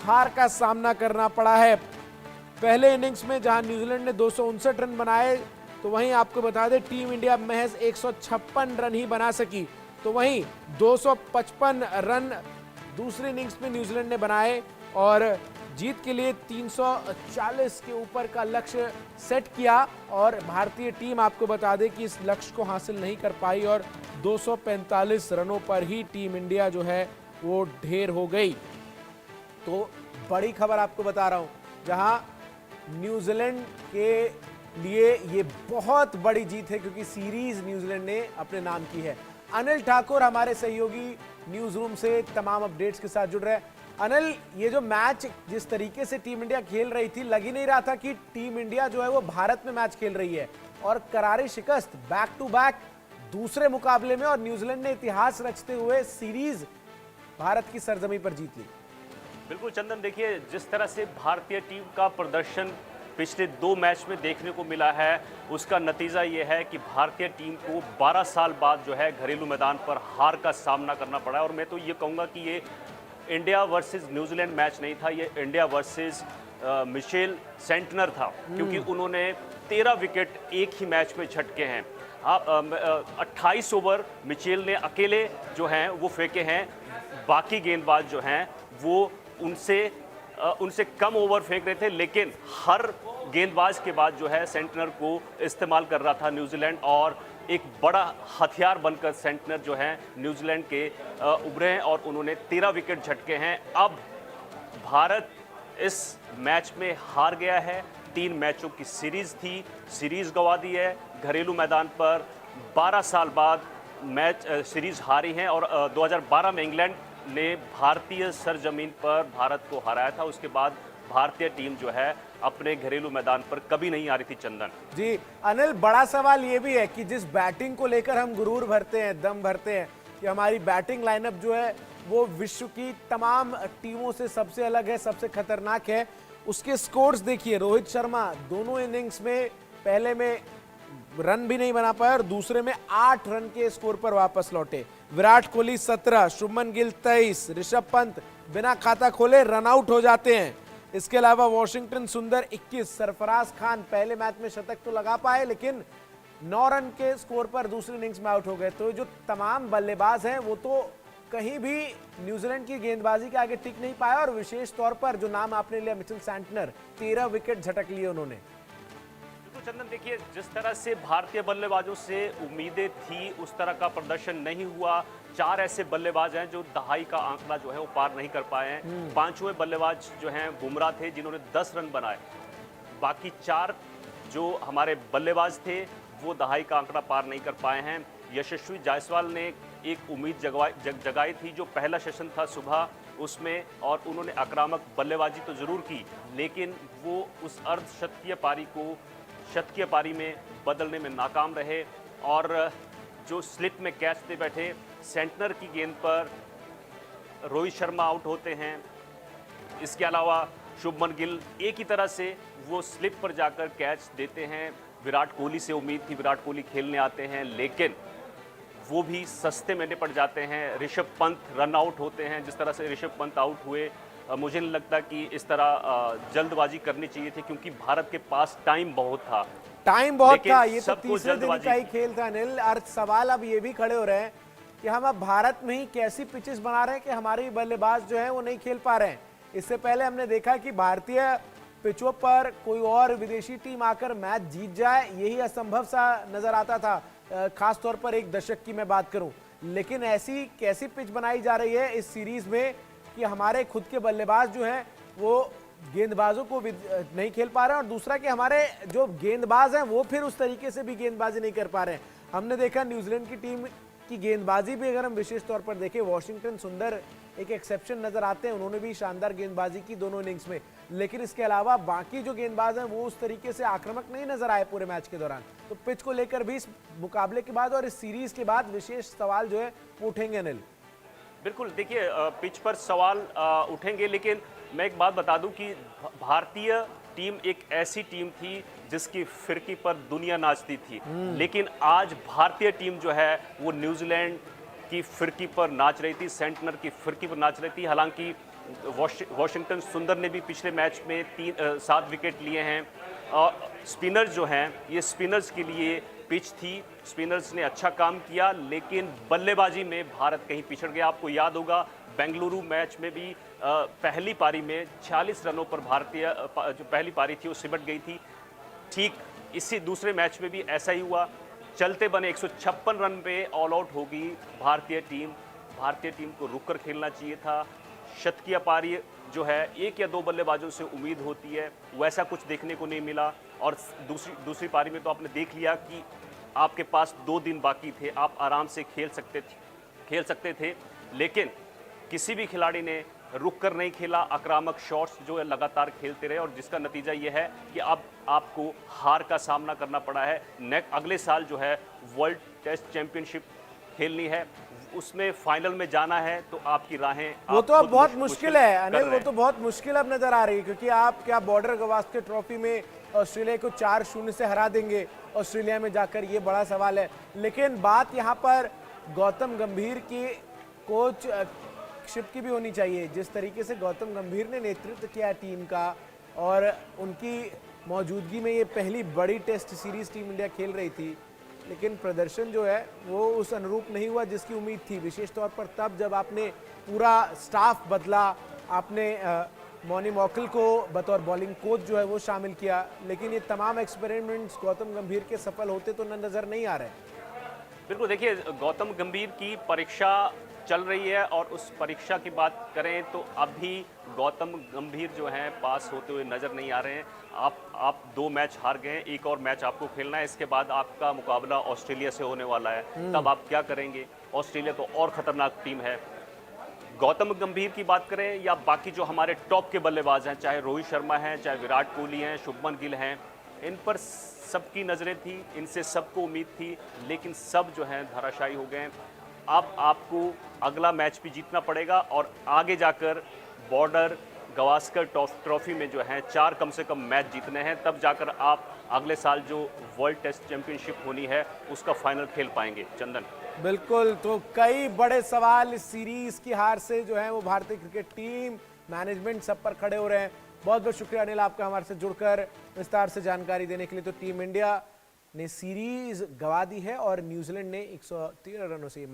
हार का सामना करना पड़ा है। पहले इनिंग्स में जहां न्यूजीलैंड ने 259 रन बनाए, तो वहीं आपको बता दें टीम इंडिया महज 156 रन ही बना सकी। तो वहीं 255 रन दूसरे इनिंग्स में न्यूजीलैंड ने बनाए और जीत के लिए 340 के ऊपर का लक्ष्य सेट किया, और भारतीय टीम आपको बता दें कि इस लक्ष्य को हासिल नहीं कर पाई और 245 रनों पर ही टीम इंडिया जो है वो ढेर हो गई। तो बड़ी खबर आपको बता रहा हूं, जहां न्यूजीलैंड के लिए ये बहुत बड़ी जीत है क्योंकि सीरीज न्यूजीलैंड ने अपने नाम की है। अनिल ठाकुर हमारे सहयोगी न्यूज रूम से तमाम अपडेट्स के साथ जुड़ रहे हैं। अनिल, ये जो मैच जिस तरीके से टीम इंडिया खेल रही थी, लग ही नहीं रहा था कि टीम इंडिया जो है वो भारत में मैच खेल रही है, और करारी शिकस्त बैक टू बैक दूसरे मुकाबले में, और न्यूजीलैंड ने इतिहास रचते हुए सीरीज भारत की सरजमी पर जीत ली। बिल्कुल चंदन, देखिए जिस तरह से भारतीय टीम का प्रदर्शन पिछले 2 मैच में देखने को मिला है, उसका नतीजा ये है कि भारतीय टीम को 12 साल बाद जो है घरेलू मैदान पर हार का सामना करना पड़ा है। और मैं तो ये कहूँगा कि ये इंडिया वर्सेस न्यूजीलैंड मैच नहीं था, ये इंडिया वर्सेस मिशेल सेंटनर था, क्योंकि उन्होंने 13 विकेट एक ही में झटके हैं। 28 ओवर मिचेल ने अकेले जो हैं वो फेंके हैं, बाकी गेंदबाज जो हैं वो उनसे कम ओवर फेंक रहे थे, लेकिन हर गेंदबाज के बाद जो है सेंटनर को इस्तेमाल कर रहा था न्यूजीलैंड, और एक बड़ा हथियार बनकर सेंटनर जो है न्यूजीलैंड के उभरे हैं और उन्होंने 13 विकेट झटके हैं। अब भारत इस मैच में हार गया है। 3 मैचों की सीरीज थी, सीरीज गंवा दी है। घरेलू मैदान पर 12 साल बाद मैच सीरीज हारी है, और 2012 में इंग्लैंड ने भारतीय सरजमीन पर भारत को हराया था। उसके बाद भारतीय टीम जो है अपने घरेलू मैदान पर कभी नहीं आ रही थी। चंदन जी अनिल, बड़ा सवाल ये भी है कि जिस बैटिंग को लेकर हम गुरूर भरते हैं, दम भरते हैं कि हमारी बैटिंग लाइनअप जो है वो विश्व की तमाम टीमों से सबसे अलग है, सबसे खतरनाक है, उसके स्कोर्स देखिए। रोहित शर्मा दोनों इनिंग्स में पहले में रन भी नहीं बना पाया और दूसरे में 8 रन के स्कोर पर वापस लौटे। विराट कोहली 17, शुभमन गिल 23, ऋषभ पंत बिना खाता खोले रन आउट हो जाते हैं। इसके अलावा वॉशिंगटन सुंदर 21, सरफराज खान पहले मैच में शतक तो लगा पाए लेकिन 9 रन के स्कोर पर दूसरी इनिंग्स में आउट हो गए। तो जो तमाम बल्लेबाज हैं वो तो कहीं भी न्यूजीलैंड की गेंदबाजी के आगे टिक नहीं पाया, और विशेष तौर पर जो नाम आपने लिया मिचेल सैंटनर, 13 विकेट झटक लिए उन्होंने। चंदन, देखिए जिस तरह से भारतीय बल्लेबाजों से उम्मीदें थी उस तरह का प्रदर्शन नहीं हुआ। 4 ऐसे बल्लेबाज हैं जो दहाई का आंकड़ा जो है वो पार नहीं कर पाए हैं। 5वें बल्लेबाज जो हैं बुमराह थे, जिन्होंने 10 रन बनाए। बाकी 4 जो हमारे बल्लेबाज थे वो दहाई का आंकड़ा पार नहीं कर पाए हैं। यशस्वी जायसवाल ने एक उम्मीद जगाई थी, जो पहला सेशन था सुबह उसमें, और उन्होंने आक्रामक बल्लेबाजी तो जरूर की, लेकिन वो उस अर्धशतकीय पारी को शतकीय पारी में बदलने में नाकाम रहे। और जो स्लिप में कैच दे बैठे, सेंटनर की गेंद पर रोहित शर्मा आउट होते हैं। इसके अलावा शुभमन गिल एक ही तरह से वो स्लिप पर जाकर कैच देते हैं। विराट कोहली से उम्मीद थी, विराट कोहली खेलने आते हैं, लेकिन वो भी सस्ते में निपट जाते हैं। ऋषभ पंत रन आउट होते हैं। जिस तरह से ऋषभ पंत आउट हुए, मुझे नहीं लगता कि इस तरह जल्दबाजी करनी चाहिए थी, क्योंकि भारत के पास टाइम बहुत था। ये तो तीसरे दिन का ही खेल था अनिल। और सवाल अब ये भी खड़े हो रहे हैं कि हम अब भारत में ही कैसी पिचेस बना रहे हैं कि हमारे बल्लेबाज जो हैं वो नहीं खेल पा रहे हैं। इससे पहले हमने देखा कि भारतीय पिचों पर कोई और विदेशी टीम आकर मैच जीत जाए, यही असंभव सा नजर आता था, खास तौर पर एक दशक की मैं बात करूं। लेकिन ऐसी कैसी पिच बनाई जा रही है इस सीरीज में कि हमारे खुद के बल्लेबाज जो हैं वो गेंदबाजों को नहीं खेल पा रहे हैं, और दूसरा कि हमारे जो गेंदबाज हैं वो फिर उस तरीके से भी गेंदबाजी नहीं कर पा रहे हैं। हमने देखा न्यूजीलैंड की टीम की गेंदबाजी भी अगर हम विशेष तौर पर देखें, वॉशिंगटन सुंदर एक एक्सेप्शन नजर आते हैं, उन्होंने भी शानदार गेंदबाजी की दोनों इनिंग्स में, लेकिन इसके अलावा बाकी जो गेंदबाज हैं वो उस तरीके से आक्रामक नहीं नजर आए पूरे मैच के दौरान। तो पिच को लेकर भी इस मुकाबले के बाद और इस सीरीज के बाद विशेष सवाल जो है वो उठेंगे अनिल। बिल्कुल, देखिए पिच पर सवाल उठेंगे, लेकिन मैं एक बात बता दूं कि भारतीय टीम एक ऐसी टीम थी जिसकी फिरकी पर दुनिया नाचती थी, लेकिन आज भारतीय टीम जो है वो न्यूजीलैंड की फिरकी पर नाच रही थी, सेंटनर की फिरकी पर नाच रही थी। हालांकि वॉशिंगटन सुंदर ने भी पिछले मैच में 7 विकेट लिए हैं। और स्पिनर्स जो हैं, ये स्पिनर्स के लिए पिच थी, स्पिनर्स ने अच्छा काम किया, लेकिन बल्लेबाजी में भारत कहीं पिछड़ गया। आपको याद होगा बेंगलुरु मैच में भी पहली पारी में 46 रनों पर भारतीय जो पहली पारी थी वो सिमट गई थी। ठीक इसी दूसरे मैच में भी ऐसा ही हुआ, चलते बने 156 रन पे ऑल आउट होगी भारतीय टीम। भारतीय टीम को रुक कर खेलना चाहिए था। शतकीय पारी जो है 1 या 2 बल्लेबाजों से उम्मीद होती है, वैसा कुछ देखने को नहीं मिला। और दूसरी पारी में तो आपने देख लिया कि आपके पास 2 दिन बाकी थे, आप आराम से खेल सकते थे, लेकिन किसी भी खिलाड़ी ने रुक कर नहीं खेला। आक्रामक शॉट्स जो है लगातार खेलते रहे, और जिसका नतीजा ये है कि अब आपको हार का सामना करना पड़ा है। अगले साल जो है वर्ल्ड टेस्ट चैंपियनशिप खेलनी है, उसमें फाइनल में जाना है, तो आपकी राहें वो तो अब बहुत मुश्किल मुश्किल है कर अनिल, रहे वो हैं। तो बहुत मुश्किल अब नजर आ रही है, क्योंकि आप क्या बॉर्डर गवास्कर ट्रॉफी में ऑस्ट्रेलिया को 4-0 से हरा देंगे ऑस्ट्रेलिया में जाकर, ये बड़ा सवाल है। लेकिन बात यहाँ पर गौतम गंभीर की कोच शिप की भी होनी चाहिए। जिस तरीके से गौतम गंभीर ने नेतृत्व किया टीम का, और उनकी मौजूदगी में ये पहली बड़ी टेस्ट सीरीज टीम इंडिया खेल रही थी, लेकिन प्रदर्शन जो है वो उस अनुरूप नहीं हुआ जिसकी उम्मीद थी। विशेष तौर पर तब जब आपने पूरा स्टाफ बदला, आपने मॉनी मॉकल को बतौर बॉलिंग कोच जो है वो शामिल किया, लेकिन ये तमाम एक्सपेरिमेंट्स गौतम गंभीर के सफल होते तो नजर नहीं आ रहे। बिल्कुल, देखिए गौतम गंभीर की परीक्षा चल रही है, और उस परीक्षा की बात करें तो अभी गौतम गंभीर जो हैं पास होते हुए नज़र नहीं आ रहे हैं। आप 2 मैच हार गए हैं, एक और मैच आपको खेलना है, इसके बाद आपका मुकाबला ऑस्ट्रेलिया से होने वाला है। तब आप क्या करेंगे? ऑस्ट्रेलिया तो और ख़तरनाक टीम है। गौतम गंभीर की बात करें या बाकी जो हमारे टॉप के बल्लेबाज हैं, चाहे रोहित शर्मा हैं, चाहे विराट कोहली हैं, शुभमन गिल हैं, इन पर सबकी नज़रें थी, इनसे सबको उम्मीद थी, लेकिन सब जो हैं धराशायी हो गए। अब आपको अगला मैच भी जीतना पड़ेगा, और आगे जाकर बॉर्डर गवास्कर ट्रॉफी में जो है 4 कम से कम मैच जीतने हैं, तब जाकर आप अगले साल जो वर्ल्ड टेस्ट चैंपियनशिप होनी है उसका फाइनल खेल पाएंगे। चंदन, बिल्कुल, तो कई बड़े सवाल इस सीरीज की हार से जो है वो भारतीय क्रिकेट टीम, मैनेजमेंट सब पर खड़े हो रहे हैं। बहुत बहुत शुक्रिया अनिल आपका हमारे से जुड़कर विस्तार से जानकारी देने के लिए। तो टीम इंडिया ने सीरीज गंवा दी है और न्यूजीलैंड ने 113 रनों से मैच